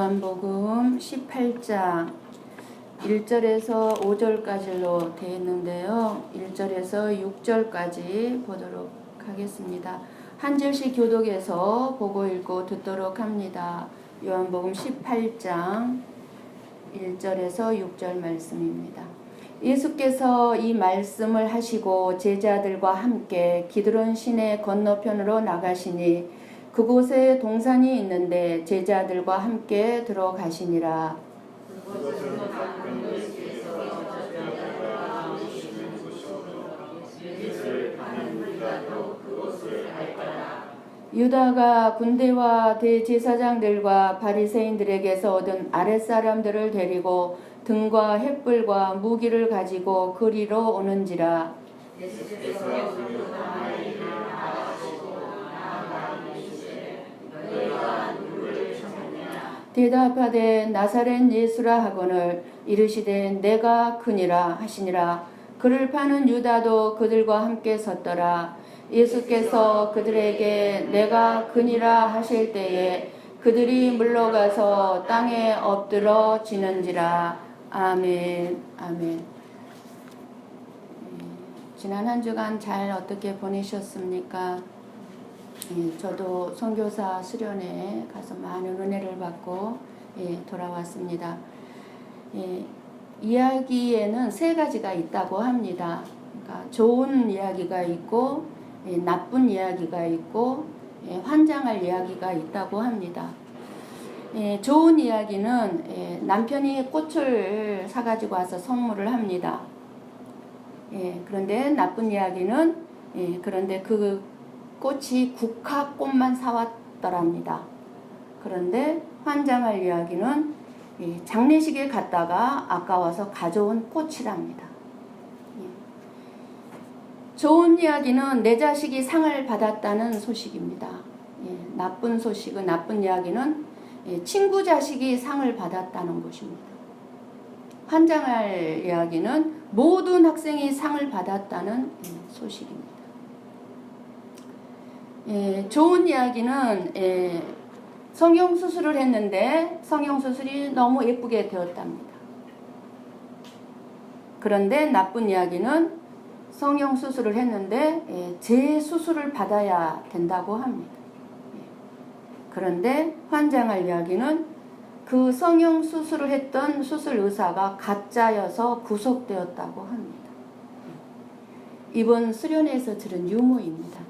요한복음 18장 1절에서 5절까지로 되어 있는데요. 1절에서 6절까지 보도록 하겠습니다. 한 절씩 교독해서 보고 읽고 듣도록 합니다. 요한복음 18장 1절에서 6절 말씀입니다. 예수께서 이 말씀을 하시고 제자들과 함께 기드론 시내 건너편으로 나가시니 그곳에 동산이 있는데 제자들과 함께 들어가시니라. 유다가 군대와 대제사장들과 바리새인들에게서 얻은 아랫사람들을 데리고 등과 횃불과 무기를 가지고 그리로 오는지라. 대답하되 나사렛 예수라 하거늘 이르시되 내가 그니라 하시니라. 그를 파는 유다도 그들과 함께 섰더라. 예수께서 그들에게 내가 그니라 하실 때에 그들이 물러가서 땅에 엎드러 지는지라. 아멘. 아멘. 지난 한 주간 잘 어떻게 보내셨습니까? 저도 선교사 수련회에 가서 많은 은혜를 받고 돌아왔습니다. 이야기에는 세 가지가 있다고 합니다. 그러니까 좋은 이야기가 있고 나쁜 이야기가 있고 환장할 이야기가 있다고 합니다. 좋은 이야기는 남편이 꽃을 사가지고 와서 선물을 합니다. 그런데 나쁜 이야기는 그런데 그 꽃이 국화꽃만 사왔더랍니다. 그런데 환장할 이야기는 장례식에 갔다가 아까워서 가져온 꽃이랍니다. 좋은 이야기는 내 자식이 상을 받았다는 소식입니다. 나쁜 소식은, 나쁜 이야기는 친구 자식이 상을 받았다는 것입니다. 환장할 이야기는 모든 학생이 상을 받았다는 소식입니다. 좋은 이야기는 성형수술을 했는데 성형수술이 너무 예쁘게 되었답니다. 그런데 나쁜 이야기는 성형수술을 했는데 재수술을 받아야 된다고 합니다. 그런데 환장할 이야기는 그 성형수술을 했던 수술의사가 가짜여서 구속되었다고 합니다. 이번 수련회에서 들은 유머입니다.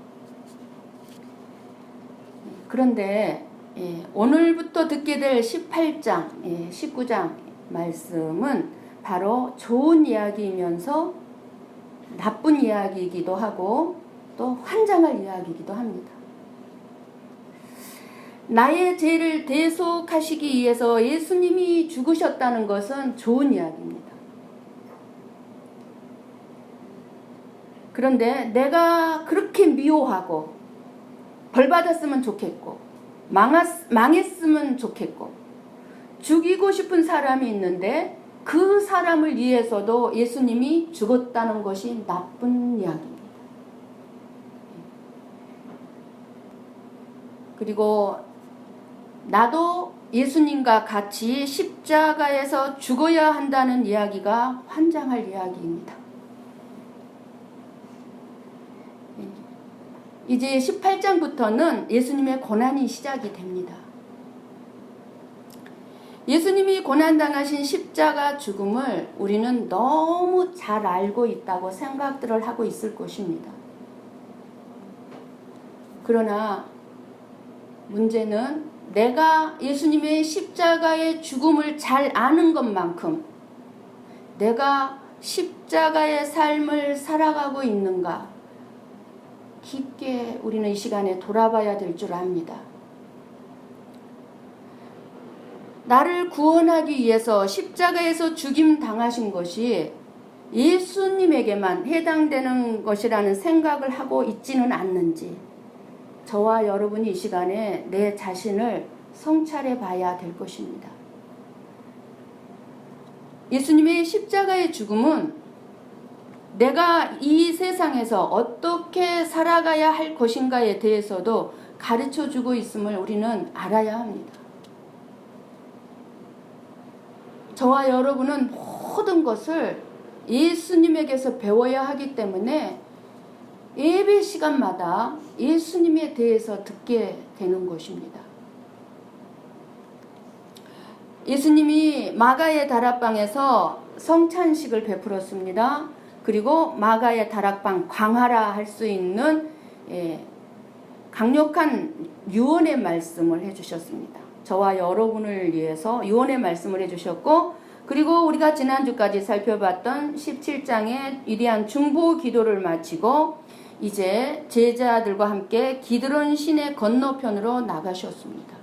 그런데 오늘부터 듣게 될 18장, 19장 말씀은 바로 좋은 이야기이면서 나쁜 이야기이기도 하고 또 환장할 이야기이기도 합니다. 나의 죄를 대속하시기 위해서 예수님이 죽으셨다는 것은 좋은 이야기입니다. 그런데 내가 그렇게 미워하고 벌받았으면 좋겠고 망했으면 좋겠고 죽이고 싶은 사람이 있는데 그 사람을 위해서도 예수님이 죽었다는 것이 나쁜 이야기입니다. 그리고 나도 예수님과 같이 십자가에서 죽어야 한다는 이야기가 환장할 이야기입니다. 이제 18장부터는 예수님의 고난이 시작이 됩니다. 예수님이 고난당하신 십자가 죽음을 우리는 너무 잘 알고 있다고 생각들을 하고 있을 것입니다. 그러나 문제는 내가 예수님의 십자가의 죽음을 잘 아는 것만큼 내가 십자가의 삶을 살아가고 있는가 깊게 우리는 이 시간에 돌아봐야 될 줄 압니다. 나를 구원하기 위해서 십자가에서 죽임 당하신 것이 예수님에게만 해당되는 것이라는 생각을 하고 있지는 않는지 저와 여러분이 이 시간에 내 자신을 성찰해 봐야 될 것입니다. 예수님의 십자가의 죽음은 내가 이 세상에서 어떻게 살아가야 할 것인가에 대해서도 가르쳐주고 있음을 우리는 알아야 합니다. 저와 여러분은 모든 것을 예수님에게서 배워야 하기 때문에 예배 시간마다 예수님에 대해서 듣게 되는 것입니다. 예수님이 마가의 다락방에서 성찬식을 베풀었습니다. 그리고 마가의 다락방 광하라 할 수 있는 강력한 유언의 말씀을 해주셨습니다. 저와 여러분을 위해서 유언의 말씀을 해주셨고, 그리고 우리가 지난주까지 살펴봤던 17장의 위대한 중보 기도를 마치고 이제 제자들과 함께 기드론 시내 건너편으로 나가셨습니다.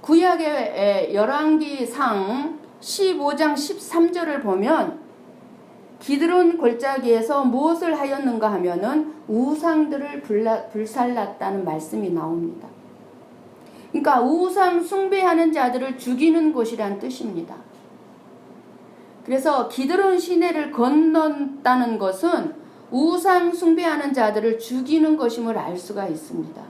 구약의 열왕기상 15장 13절을 보면 기드론 골짜기에서 무엇을 하였는가 하면은 우상들을 불살랐다는 말씀이 나옵니다. 그러니까 우상 숭배하는 자들을 죽이는 곳이란 뜻입니다. 그래서 기드론 시내를 건넜다는 것은 우상 숭배하는 자들을 죽이는 것임을 알 수가 있습니다.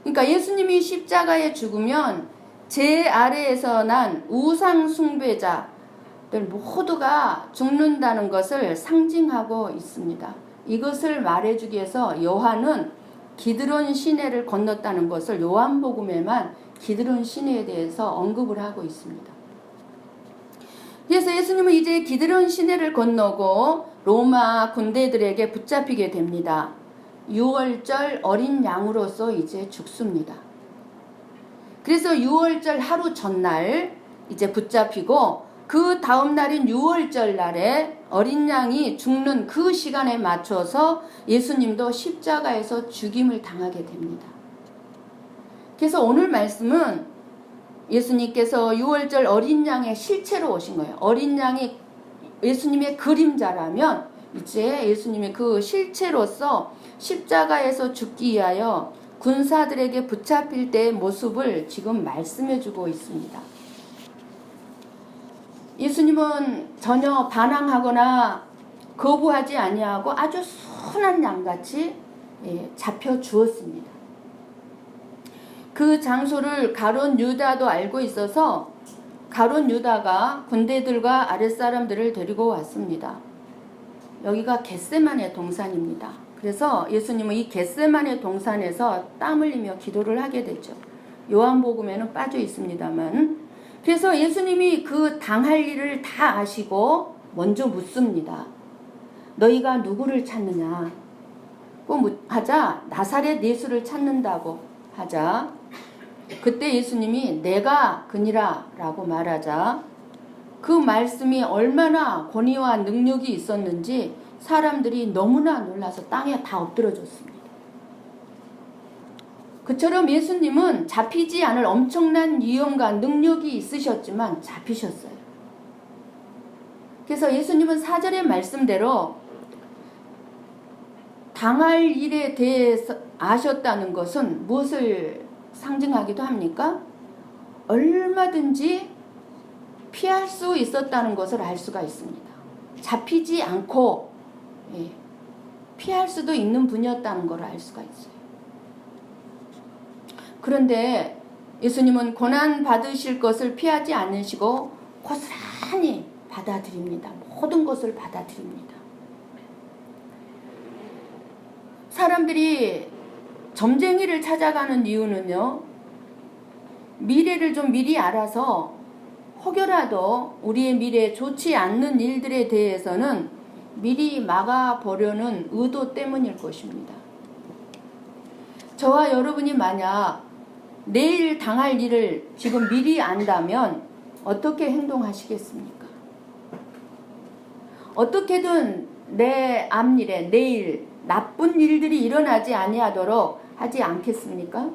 그러니까 예수님이 십자가에 죽으면 제 아래에서 난 우상 숭배자들 모두가 죽는다는 것을 상징하고 있습니다. 이것을 말해주기 위해서 요한은 기드론 시내를 건넜다는 것을 요한복음에만 기드론 시내에 대해서 언급을 하고 있습니다. 그래서 예수님은 이제 기드론 시내를 건너고 로마 군대들에게 붙잡히게 됩니다. 6월절 어린 양으로서 이제 죽습니다. 그래서 6월절 하루 전날 이제 붙잡히고 그 다음 날인 6월절 날에 어린 양이 죽는 그 시간에 맞춰서 예수님도 십자가에서 죽임을 당하게 됩니다. 그래서 오늘 말씀은 예수님께서 6월절 어린 양의 실체로 오신 거예요. 어린 양이 예수님의 그림자라면 이제 예수님의 그 실체로서 십자가에서 죽기 위하여 군사들에게 붙잡힐 때의 모습을 지금 말씀해 주고 있습니다. 예수님은 전혀 반항하거나 거부하지 아니하고 아주 순한 양같이 잡혀 주었습니다. 그 장소를 가룟 유다도 알고 있어서 가룟 유다가 군대들과 아랫사람들을 데리고 왔습니다. 여기가 겟세마네 동산입니다. 그래서 예수님은 이 겟세마네 동산에서 땀 흘리며 기도를 하게 되죠. 요한복음에는 빠져 있습니다만, 그래서 예수님이 그 당할 일을 다 아시고 먼저 묻습니다. 너희가 누구를 찾느냐? 하자 나사렛 예수를 찾는다고 하자 그때 예수님이 내가 그니라 라고 말하자 그 말씀이 얼마나 권위와 능력이 있었는지 사람들이 너무나 놀라서 땅에 다 엎드려졌습니다. 그처럼 예수님은 잡히지 않을 엄청난 위엄과 능력이 있으셨지만 잡히셨어요. 그래서 예수님은 4절의 말씀대로 당할 일에 대해서 아셨다는 것은 무엇을 상징하기도 합니까? 얼마든지 피할 수 있었다는 것을 알 수가 있습니다. 잡히지 않고 피할 수도 있는 분이었다는 것을 알 수가 있어요. 그런데 예수님은 고난 받으실 것을 피하지 않으시고 고스란히 받아들입니다. 모든 것을 받아들입니다. 사람들이 점쟁이를 찾아가는 이유는요, 미래를 좀 미리 알아서 혹여라도 우리의 미래에 좋지 않는 일들에 대해서는 미리 막아보려는 의도 때문일 것입니다. 저와 여러분이 만약 내일 당할 일을 지금 미리 안다면 어떻게 행동하시겠습니까? 어떻게든 내 앞일에 내일 나쁜 일들이 일어나지 아니하도록 하지 않겠습니까?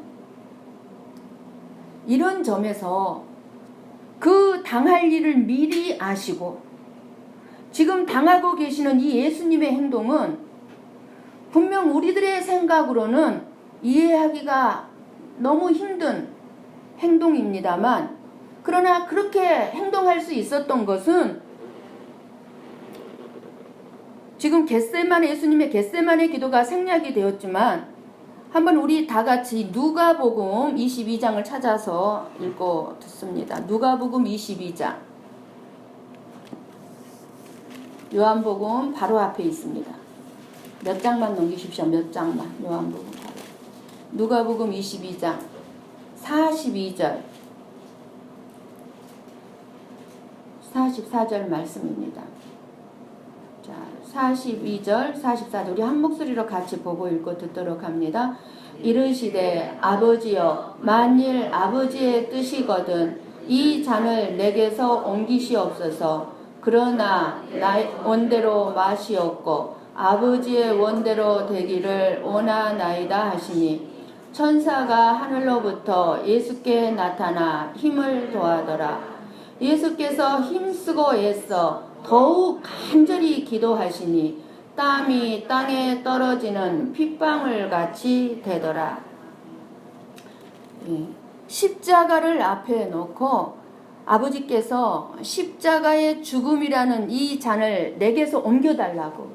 이런 점에서 그 당할 일을 미리 아시고 지금 당하고 계시는 이 예수님의 행동은 분명 우리들의 생각으로는 이해하기가 너무 힘든 행동입니다만, 그러나 그렇게 행동할 수 있었던 것은 지금 겟세마네 예수님의 겟세마네 기도가 생략이 되었지만 한번 우리 다 같이 누가복음 22장을 찾아서 읽고 듣습니다. 누가복음 22장. 요한복음 바로 앞에 있습니다. 몇 장만 넘기십시오. 몇 장만. 요한복음 바로. 누가복음 22장 42절 44절 말씀입니다. 자, 42절 44절 우리 한 목소리로 같이 보고 읽고 듣도록 합니다. 이르시되 아버지여 만일 아버지의 뜻이거든 이 잔을 내게서 옮기시옵소서. 그러나 나의 원대로 마시옵고 아버지의 원대로 되기를 원하나이다 하시니 천사가 하늘로부터 예수께 나타나 힘을 더하더라. 예수께서 힘쓰고 애써 더욱 간절히 기도하시니 땀이 땅에 떨어지는 핏방울 같이 되더라. 십자가를 앞에 놓고 아버지께서 십자가의 죽음이라는 이 잔을 내게서 옮겨달라고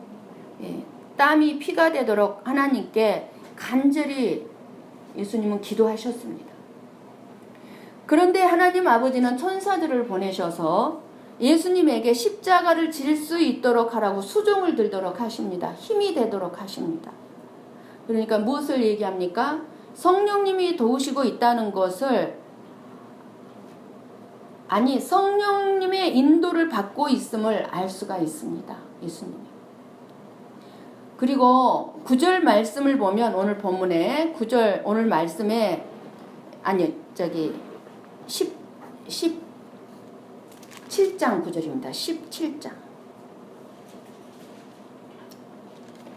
땀이 피가 되도록 하나님께 간절히 예수님은 기도하셨습니다. 그런데 하나님 아버지는 천사들을 보내셔서 예수님에게 십자가를 질 수 있도록 하라고 수종을 들도록 하십니다. 힘이 되도록 하십니다. 그러니까 무엇을 얘기합니까? 성령님이 도우시고 있다는 것을 성령님의 인도를 받고 있음을 알 수가 있습니다. 예수님. 그리고 9절 말씀을 보면 오늘 본문에 9절 오늘 말씀에 17장 9절입니다. 17장.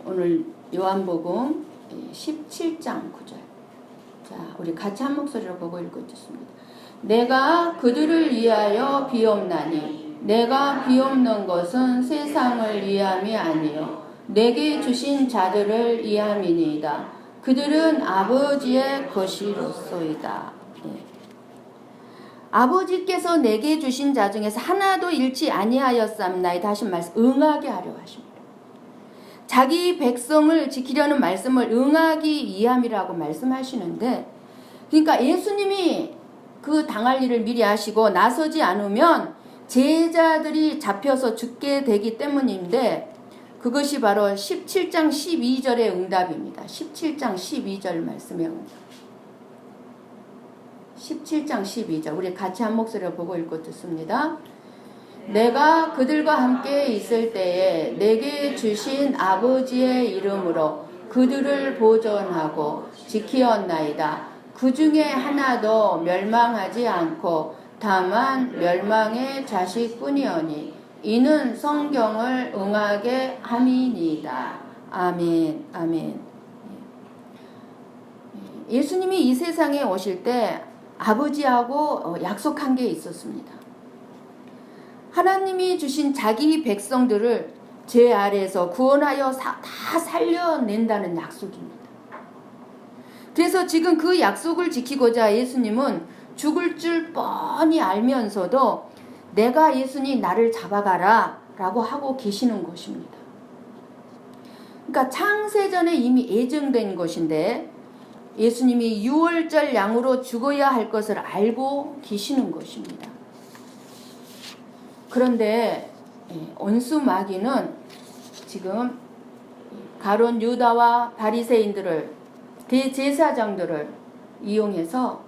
오늘 요한복음 17장 9절. 자, 우리 같이 한 목소리로 보고 읽고 있습니다. 내가 그들을 위하여 비옵나니 내가 비옵는 것은 세상을 위함이 아니요 내게 주신 자들을 위함이니이다. 그들은 아버지의 것이로소이다. 아버지께서 내게 주신 자 중에서 하나도 잃지 아니하였삼나이다 하신 말씀 응하게 하려 하십니다. 자기 백성을 지키려는 말씀을 응하기 위함이라고 말씀하시는데, 그러니까 예수님이 그 당할 일을 미리 하시고 나서지 않으면 제자들이 잡혀서 죽게 되기 때문인데, 그것이 바로 17장 12절의 응답입니다. 17장 12절 말씀의 응답. 17장 12절 우리 같이 한 목소리로 보고 읽고 듣습니다. 내가 그들과 함께 있을 때에 내게 주신 아버지의 이름으로 그들을 보존하고 지키었나이다. 그 중에 하나도 멸망하지 않고 다만 멸망의 자식뿐이오니 이는 성경을 응하게 함이니이다. 아멘. 아멘. 예수님이 이 세상에 오실 때 아버지하고 약속한 게 있었습니다. 하나님이 주신 자기 백성들을 죄 아래에서 구원하여 다 살려낸다는 약속입니다. 그래서 지금 그 약속을 지키고자 예수님은 죽을 줄 뻔히 알면서도 내가 예수님 나를 잡아가라 라고 하고 계시는 것입니다. 그러니까 창세전에 이미 예정된 것인데 예수님이 유월절 양으로 죽어야 할 것을 알고 계시는 것입니다. 그런데 원수 마귀는 지금 가룟 유다와 바리새인들을 대제사장들을 이용해서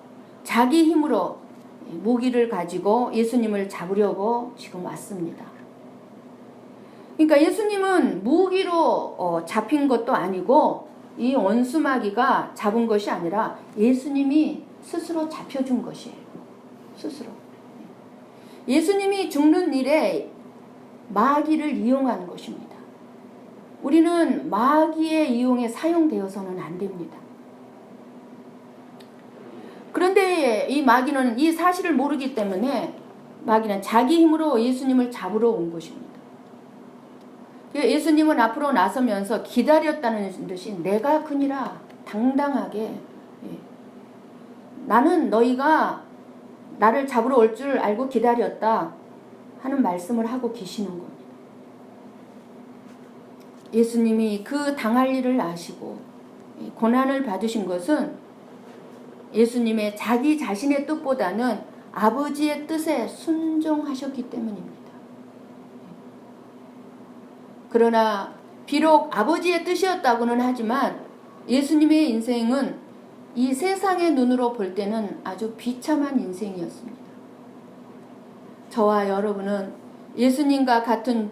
자기 힘으로 무기를 가지고 예수님을 잡으려고 지금 왔습니다. 그러니까 예수님은 무기로 잡힌 것도 아니고 이 원수 마귀가 잡은 것이 아니라 예수님이 스스로 잡혀준 것이에요. 스스로. 예수님이 죽는 일에 마귀를 이용한 것입니다. 우리는 마귀의 이용에 사용되어서는 안 됩니다. 그런데 이 마귀는 이 사실을 모르기 때문에 마귀는 자기 힘으로 예수님을 잡으러 온 것입니다. 예수님은 앞으로 나서면서 기다렸다는 듯이 내가 그니라 당당하게 나는 너희가 나를 잡으러 올 줄 알고 기다렸다 하는 말씀을 하고 계시는 겁니다. 예수님이 그 당할 일을 아시고 고난을 받으신 것은 예수님의 자기 자신의 뜻보다는 아버지의 뜻에 순종하셨기 때문입니다. 그러나 비록 아버지의 뜻이었다고는 하지만 예수님의 인생은 이 세상의 눈으로 볼 때는 아주 비참한 인생이었습니다. 저와 여러분은 예수님과 같은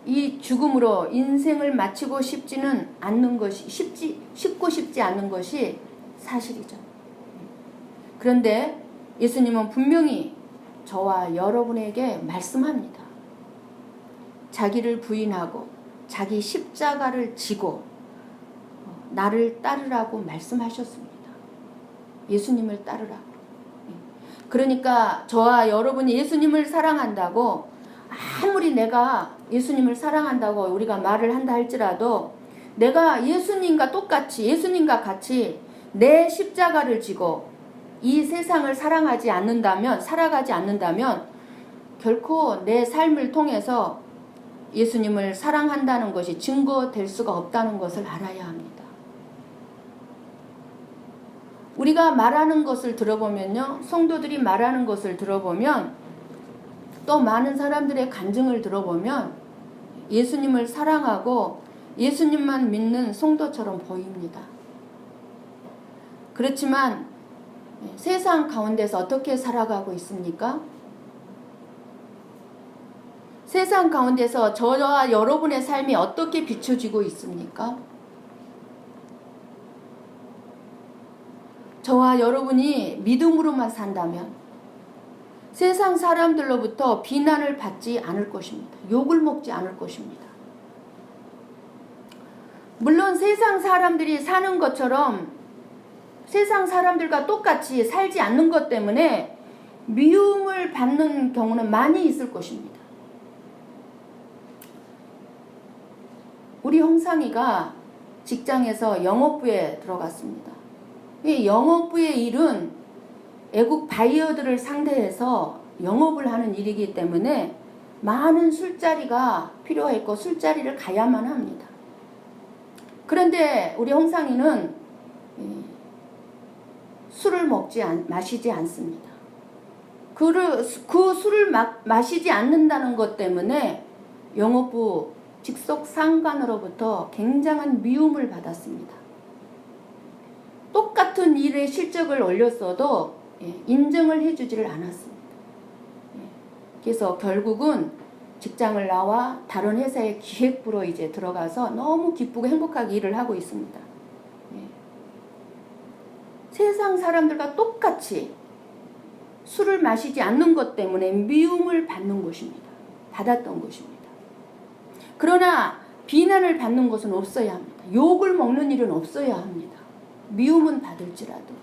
이 죽음으로 인생을 마치고 싶지는 않는 것이 쉽고 싶지 않은 것이 사실이죠. 그런데 예수님은 분명히 저와 여러분에게 말씀합니다. 자기를 부인하고 자기 십자가를 지고 나를 따르라고 말씀하셨습니다. 예수님을 따르라고. 그러니까 저와 여러분이 예수님을 사랑한다고 아무리 내가 예수님을 사랑한다고 우리가 말을 한다 할지라도 내가 예수님과 똑같이 예수님과 같이 내 십자가를 지고 이 세상을 사랑하지 않는다면 살아가지 않는다면 결코 내 삶을 통해서 예수님을 사랑한다는 것이 증거될 수가 없다는 것을 알아야 합니다. 우리가 말하는 것을 들어보면요, 성도들이 말하는 것을 들어보면 또 많은 사람들의 간증을 들어보면 예수님을 사랑하고 예수님만 믿는 성도처럼 보입니다. 그렇지만 세상 가운데서 어떻게 살아가고 있습니까? 세상 가운데서 저와 여러분의 삶이 어떻게 비춰지고 있습니까? 저와 여러분이 믿음으로만 산다면 세상 사람들로부터 비난을 받지 않을 것입니다. 욕을 먹지 않을 것입니다. 물론 세상 사람들이 사는 것처럼 세상 사람들과 똑같이 살지 않는 것 때문에 미움을 받는 경우는 많이 있을 것입니다. 우리 홍상이가 직장에서 영업부에 들어갔습니다. 이 영업부의 일은 애국 바이어들을 상대해서 영업을 하는 일이기 때문에 많은 술자리가 필요했고 술자리를 가야만 합니다. 그런데 우리 홍상이는 술을 마시지 않습니다. 그 술을 마시지 않는다는 것 때문에 영업부 직속 상관으로부터 굉장한 미움을 받았습니다. 똑같은 일의 실적을 올렸어도 인정을 해주지를 않았습니다. 그래서 결국은 직장을 나와 다른 회사의 기획부로 이제 들어가서 너무 기쁘고 행복하게 일을 하고 있습니다. 세상 사람들과 똑같이 술을 마시지 않는 것 때문에 미움을 받는 것입니다. 받았던 것입니다. 그러나 비난을 받는 것은 없어야 합니다. 욕을 먹는 일은 없어야 합니다. 미움은 받을지라도.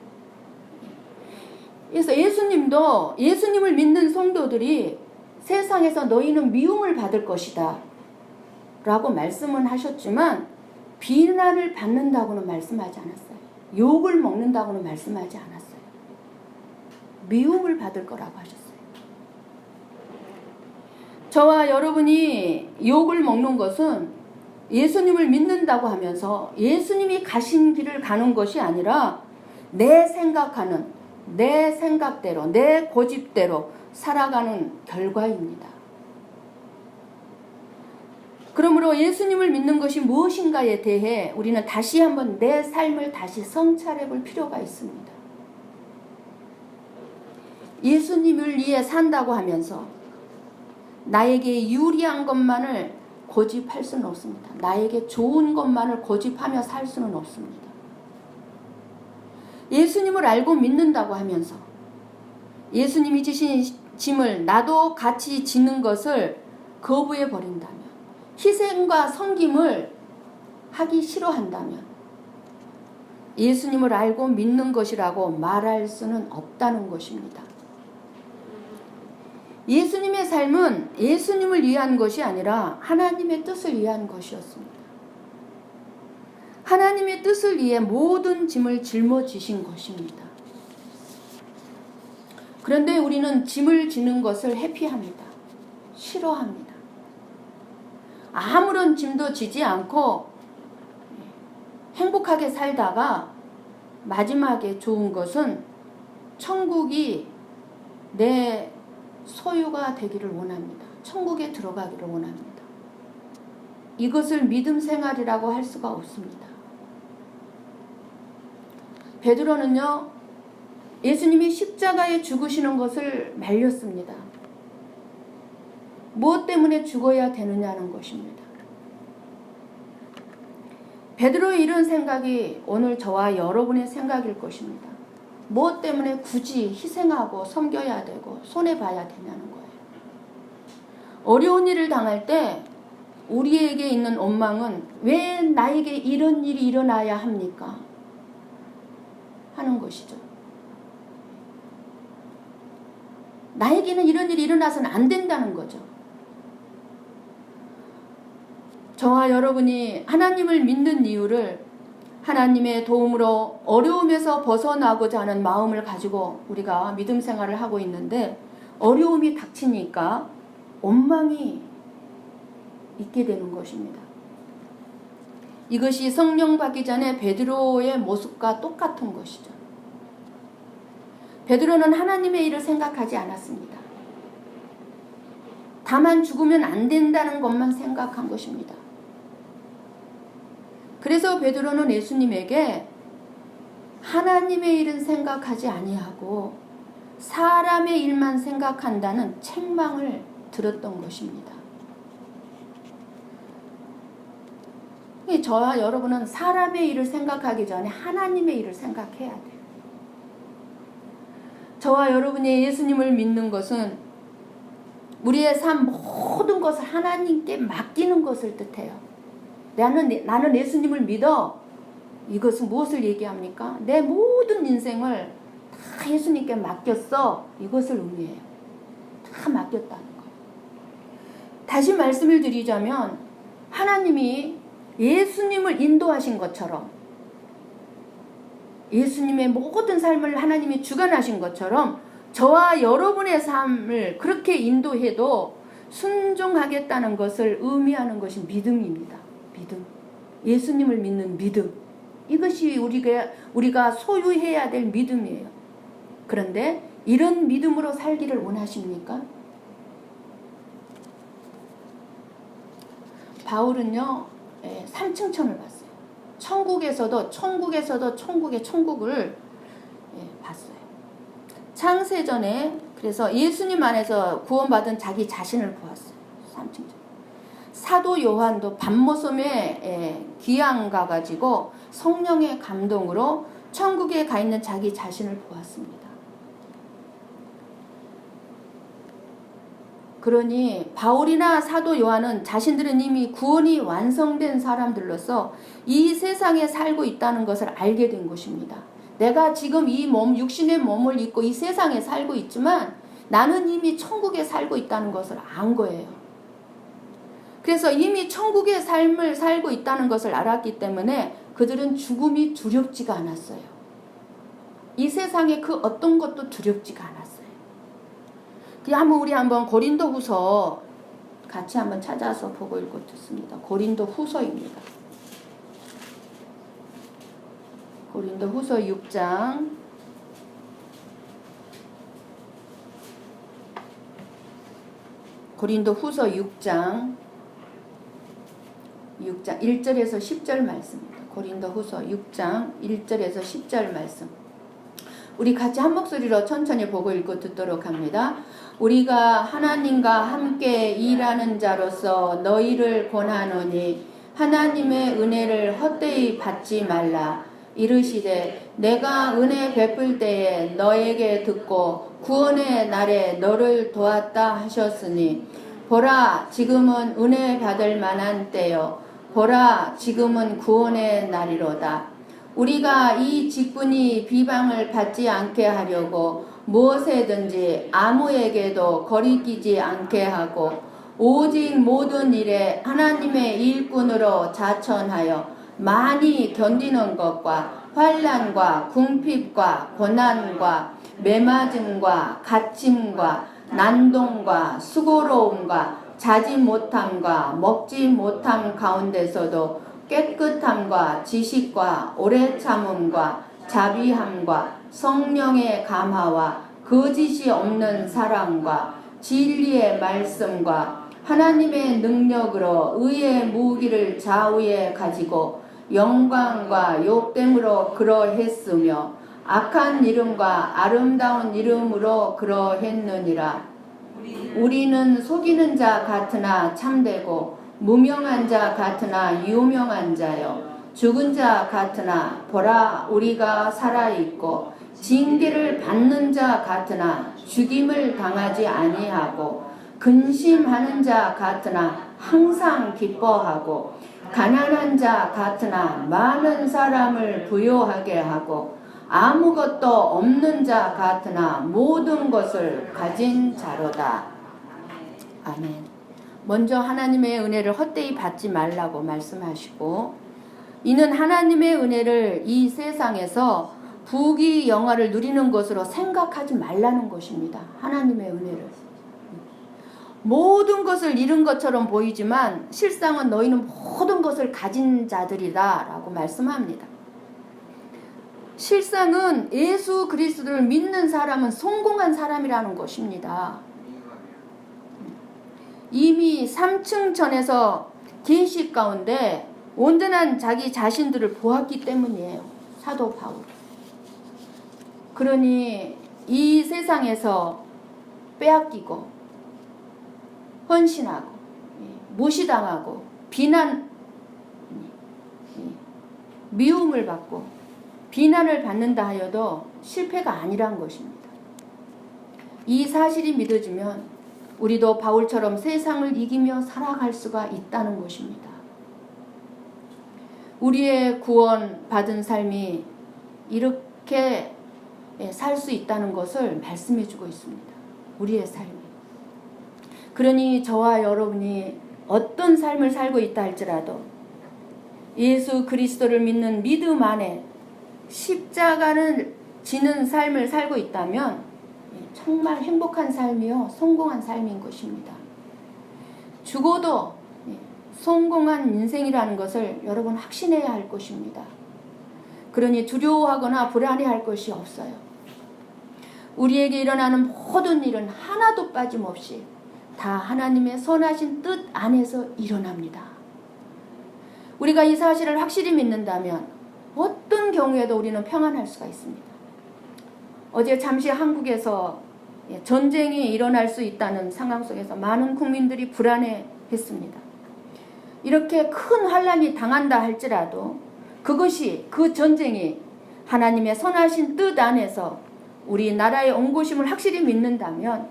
그래서 예수님도 예수님을 믿는 성도들이 세상에서 너희는 미움을 받을 것이다 라고 말씀은 하셨지만 비난을 받는다고는 말씀하지 않았어요. 욕을 먹는다고는 말씀하지 않았어요. 미움을 받을 거라고 하셨어요. 저와 여러분이 욕을 먹는 것은 예수님을 믿는다고 하면서 예수님이 가신 길을 가는 것이 아니라 내 생각하는 내 생각대로 내 고집대로 살아가는 결과입니다. 그러므로 예수님을 믿는 것이 무엇인가에 대해 우리는 다시 한번 내 삶을 다시 성찰해 볼 필요가 있습니다. 예수님을 위해 산다고 하면서 나에게 유리한 것만을 고집할 수는 없습니다. 나에게 좋은 것만을 고집하며 살 수는 없습니다. 예수님을 알고 믿는다고 하면서 예수님이 지신 짐을 나도 같이 지는 것을 거부해 버린다면, 희생과 섬김을 하기 싫어한다면 예수님을 알고 믿는 것이라고 말할 수는 없다는 것입니다. 예수님의 삶은 예수님을 위한 것이 아니라 하나님의 뜻을 위한 것이었습니다. 하나님의 뜻을 위해 모든 짐을 짊어지신 것입니다. 그런데 우리는 짐을 지는 것을 회피합니다. 싫어합니다. 아무런 짐도 지지 않고 행복하게 살다가 마지막에 좋은 것은 천국이 내 소유가 되기를 원합니다. 천국에 들어가기를 원합니다. 이것을 믿음 생활이라고 할 수가 없습니다. 베드로는요, 예수님이 십자가에 죽으시는 것을 말렸습니다. 무엇 때문에 죽어야 되느냐는 것입니다. 베드로의 이런 생각이 오늘 저와 여러분의 생각일 것입니다. 무엇 때문에 굳이 희생하고 섬겨야 되고 손해봐야 되냐는 거예요. 어려운 일을 당할 때 우리에게 있는 원망은 왜 나에게 이런 일이 일어나야 합니까? 하는 것이죠. 나에게는 이런 일이 일어나서는 안 된다는 거죠. 저와 여러분이 하나님을 믿는 이유를 하나님의 도움으로 어려움에서 벗어나고자 하는 마음을 가지고 우리가 믿음 생활을 하고 있는데, 어려움이 닥치니까 원망이 있게 되는 것입니다. 이것이 성령 받기 전에 베드로의 모습과 똑같은 것이죠. 베드로는 하나님의 일을 생각하지 않았습니다. 다만 죽으면 안 된다는 것만 생각한 것입니다. 그래서 베드로는 예수님에게 하나님의 일은 생각하지 아니하고 사람의 일만 생각한다는 책망을 들었던 것입니다. 저와 여러분은 사람의 일을 생각하기 전에 하나님의 일을 생각해야 돼요. 저와 여러분이 예수님을 믿는 것은 우리의 삶 모든 것을 하나님께 맡기는 것을 뜻해요. 나는 예수님을 믿어. 이것은 무엇을 얘기합니까? 내 모든 인생을 다 예수님께 맡겼어. 이것을 의미해요. 다 맡겼다는 거예요. 다시 말씀을 드리자면 하나님이 예수님을 인도하신 것처럼, 예수님의 모든 삶을 하나님이 주관하신 것처럼 저와 여러분의 삶을 그렇게 인도해도 순종하겠다는 것을 의미하는 것이 믿음입니다. 믿음. 예수님을 믿는 믿음. 이것이 우리가 소유해야 될 믿음이에요. 그런데 이런 믿음으로 살기를 원하십니까? 바울은요, 3층천을 봤어요. 천국에서도 천국의 천국을 봤어요. 창세전에 그래서 예수님 안에서 구원받은 자기 자신을 보았어요. 3층천. 사도 요한도 밤모섬에 귀양 가가지고 성령의 감동으로 천국에 가 있는 자기 자신을 보았습니다. 그러니 바울이나 사도 요한은 자신들은 이미 구원이 완성된 사람들로서 이 세상에 살고 있다는 것을 알게 된 것입니다. 내가 지금 이 몸, 육신의 몸을 입고 이 세상에 살고 있지만 나는 이미 천국에 살고 있다는 것을 안 거예요. 그래서 이미 천국의 삶을 살고 있다는 것을 알았기 때문에 그들은 죽음이 두렵지가 않았어요. 이 세상의 그 어떤 것도 두렵지가 않았어요. 우리 한번 고린도후서 같이 한번 찾아서 보고 읽고 듣습니다. 고린도후서입니다. 고린도후서 6장 1절에서 10절 말씀입니다. 고린도후서 6장 1절에서 10절 말씀. 우리 같이 한 목소리로 천천히 보고 읽고 듣도록 합니다. 우리가 하나님과 함께 일하는 자로서 너희를 권하노니 하나님의 은혜를 헛되이 받지 말라. 이르시되 내가 은혜 베풀 때에 너에게 듣고 구원의 날에 너를 도왔다 하셨으니 보라 지금은 은혜 받을 만한 때요 보라 지금은 구원의 날이로다. 우리가 이 직분이 비방을 받지 않게 하려고 무엇에든지 아무에게도 거리끼지 않게 하고 오직 모든 일에 하나님의 일꾼으로 자천하여 많이 견디는 것과 환난과 궁핍과 고난과 매맞음과 갇힘과 난동과 수고로움과 자지 못함과 먹지 못함 가운데서도 깨끗함과 지식과 오래 참음과 자비함과 성령의 감화와 거짓이 없는 사랑과 진리의 말씀과 하나님의 능력으로 의의 무기를 좌우에 가지고 영광과 욕됨으로 그러했으며 악한 이름과 아름다운 이름으로 그러했느니라. 우리는 속이는 자 같으나 참되고 무명한 자 같으나 유명한 자요 죽은 자 같으나 보라 우리가 살아있고 징계를 받는 자 같으나 죽임을 당하지 아니하고 근심하는 자 같으나 항상 기뻐하고 가난한 자 같으나 많은 사람을 부요하게 하고 아무것도 없는 자 같으나 모든 것을 가진 자로다. 아멘. 먼저 하나님의 은혜를 헛되이 받지 말라고 말씀하시고, 이는 하나님의 은혜를 이 세상에서 부귀 영화를 누리는 것으로 생각하지 말라는 것입니다. 하나님의 은혜를. 모든 것을 잃은 것처럼 보이지만 실상은 너희는 모든 것을 가진 자들이다 라고 말씀합니다. 실상은 예수 그리스도를 믿는 사람은 성공한 사람이라는 것입니다. 이미 3층 전에서 계시 가운데 온전한 자기 자신들을 보았기 때문이에요. 사도 바울. 그러니 이 세상에서 빼앗기고 헌신하고 무시당하고 비난 미움을 받고 비난을 받는다 하여도 실패가 아니란 것입니다. 이 사실이 믿어지면 우리도 바울처럼 세상을 이기며 살아갈 수가 있다는 것입니다. 우리의 구원 받은 삶이 이렇게 살 수 있다는 것을 말씀해 주고 있습니다. 우리의 삶이. 그러니 저와 여러분이 어떤 삶을 살고 있다 할지라도 예수 그리스도를 믿는 믿음 안에 십자가를 지는 삶을 살고 있다면 정말 행복한 삶이요 성공한 삶인 것입니다. 죽어도 성공한 인생이라는 것을 여러분 확신해야 할 것입니다. 그러니 두려워하거나 불안해할 것이 없어요. 우리에게 일어나는 모든 일은 하나도 빠짐없이 다 하나님의 선하신 뜻 안에서 일어납니다. 우리가 이 사실을 확실히 믿는다면 어떤 경우에도 우리는 평안할 수가 있습니다. 어제 잠시 한국에서 전쟁이 일어날 수 있다는 상황 속에서 많은 국민들이 불안해했습니다. 이렇게 큰 환란이 당한다 할지라도 그것이 그 전쟁이 하나님의 선하신 뜻 안에서 우리 나라의 온 곳임을 확실히 믿는다면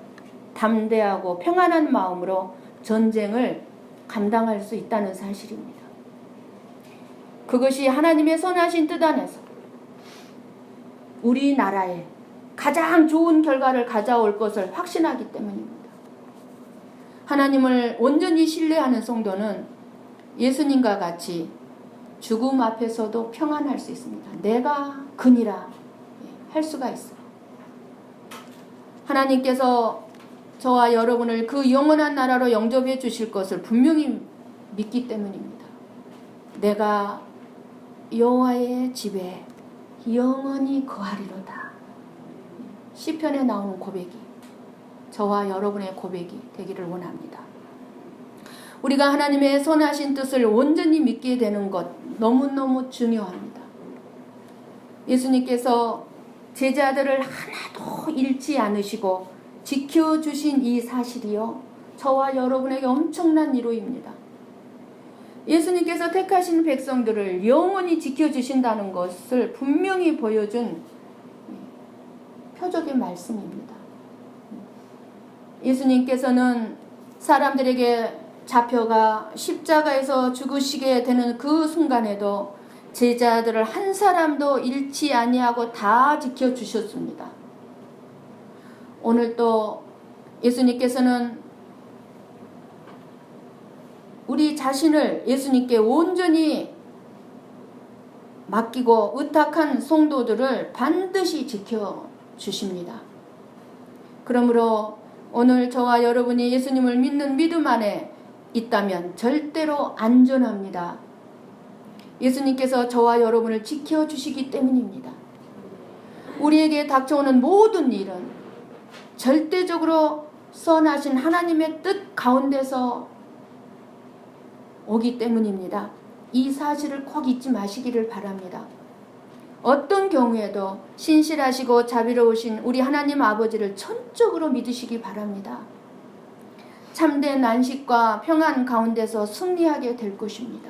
담대하고 평안한 마음으로 전쟁을 감당할 수 있다는 사실입니다. 그것이 하나님의 선하신 뜻 안에서 우리나라에 가장 좋은 결과를 가져올 것을 확신하기 때문입니다. 하나님을 온전히 신뢰하는 성도는 예수님과 같이 죽음 앞에서도 평안할 수 있습니다. 내가 그니라 할 수가 있어요. 하나님께서 저와 여러분을 그 영원한 나라로 영접해 주실 것을 분명히 믿기 때문입니다. 내가 여호와의 집에 영원히 거하리로다. 시편에 나오는 고백이 저와 여러분의 고백이 되기를 원합니다. 우리가 하나님의 선하신 뜻을 온전히 믿게 되는 것 너무너무 중요합니다. 예수님께서 제자들을 하나도 잃지 않으시고 지켜주신 이 사실이요 저와 여러분에게 엄청난 위로입니다. 예수님께서 택하신 백성들을 영원히 지켜주신다는 것을 분명히 보여준 표적의 말씀입니다. 예수님께서는 사람들에게 잡혀가 십자가에서 죽으시게 되는 그 순간에도 제자들을 한 사람도 잃지 아니하고 다 지켜주셨습니다. 오늘 또 예수님께서는 우리 자신을 예수님께 온전히 맡기고 의탁한 성도들을 반드시 지켜주십니다. 그러므로 오늘 저와 여러분이 예수님을 믿는 믿음 안에 있다면 절대로 안전합니다. 예수님께서 저와 여러분을 지켜주시기 때문입니다. 우리에게 닥쳐오는 모든 일은 절대적으로 선하신 하나님의 뜻 가운데서 오기 때문입니다. 이 사실을 꼭 잊지 마시기를 바랍니다. 어떤 경우에도 신실하시고 자비로우신 우리 하나님 아버지를 전적으로 믿으시기 바랍니다. 참된 안식과 평안 가운데서 승리하게 될 것입니다.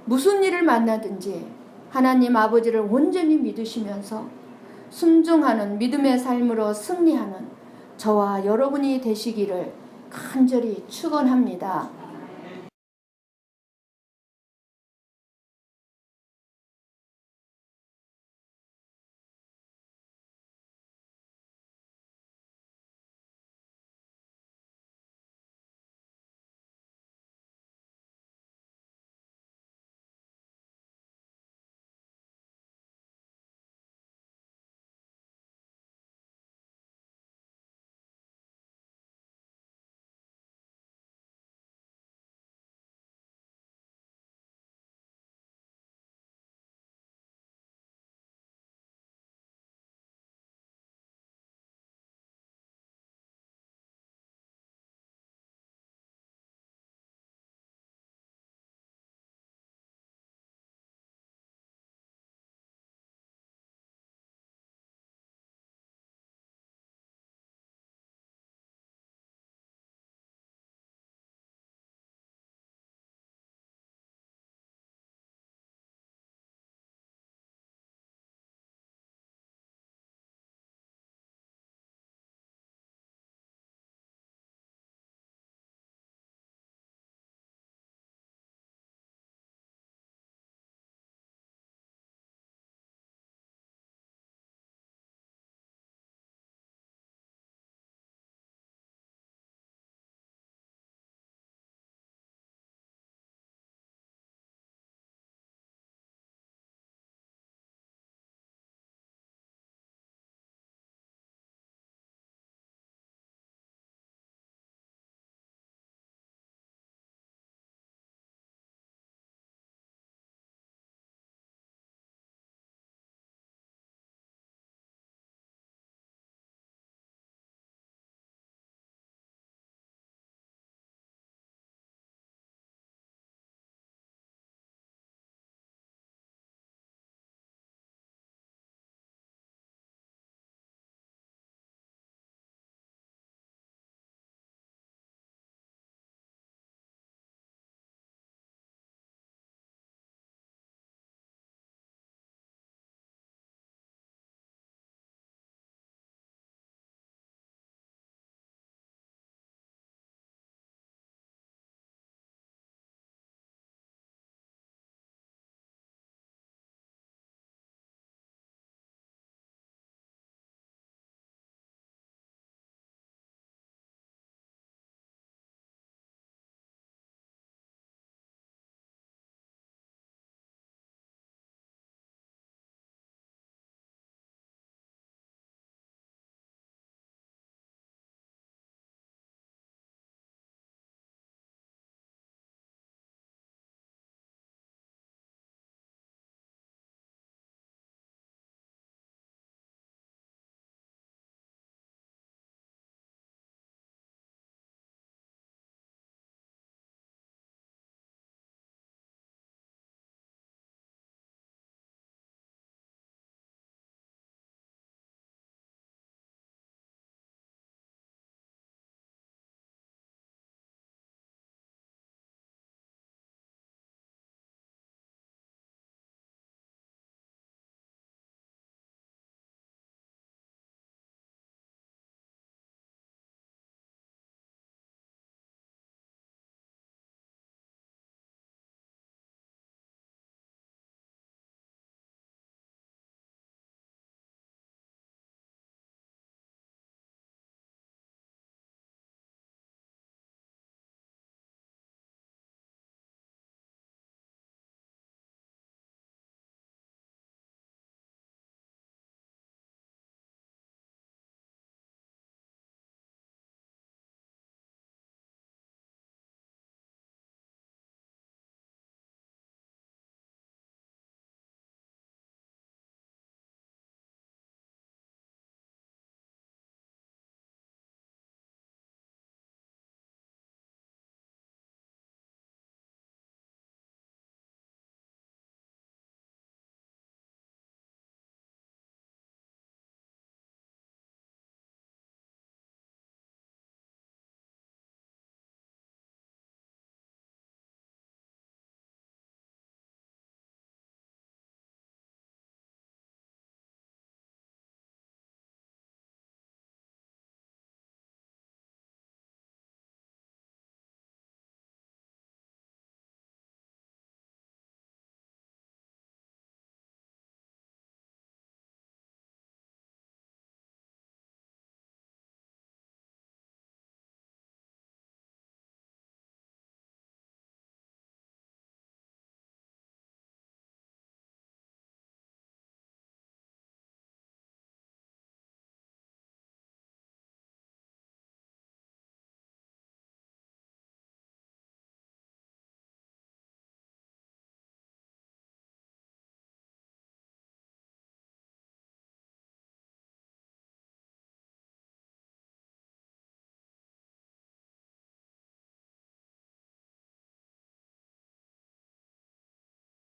무슨 일을 만나든지 하나님 아버지를 온전히 믿으시면서 순종하는 믿음의 삶으로 승리하는 저와 여러분이 되시기를 간절히 축원합니다.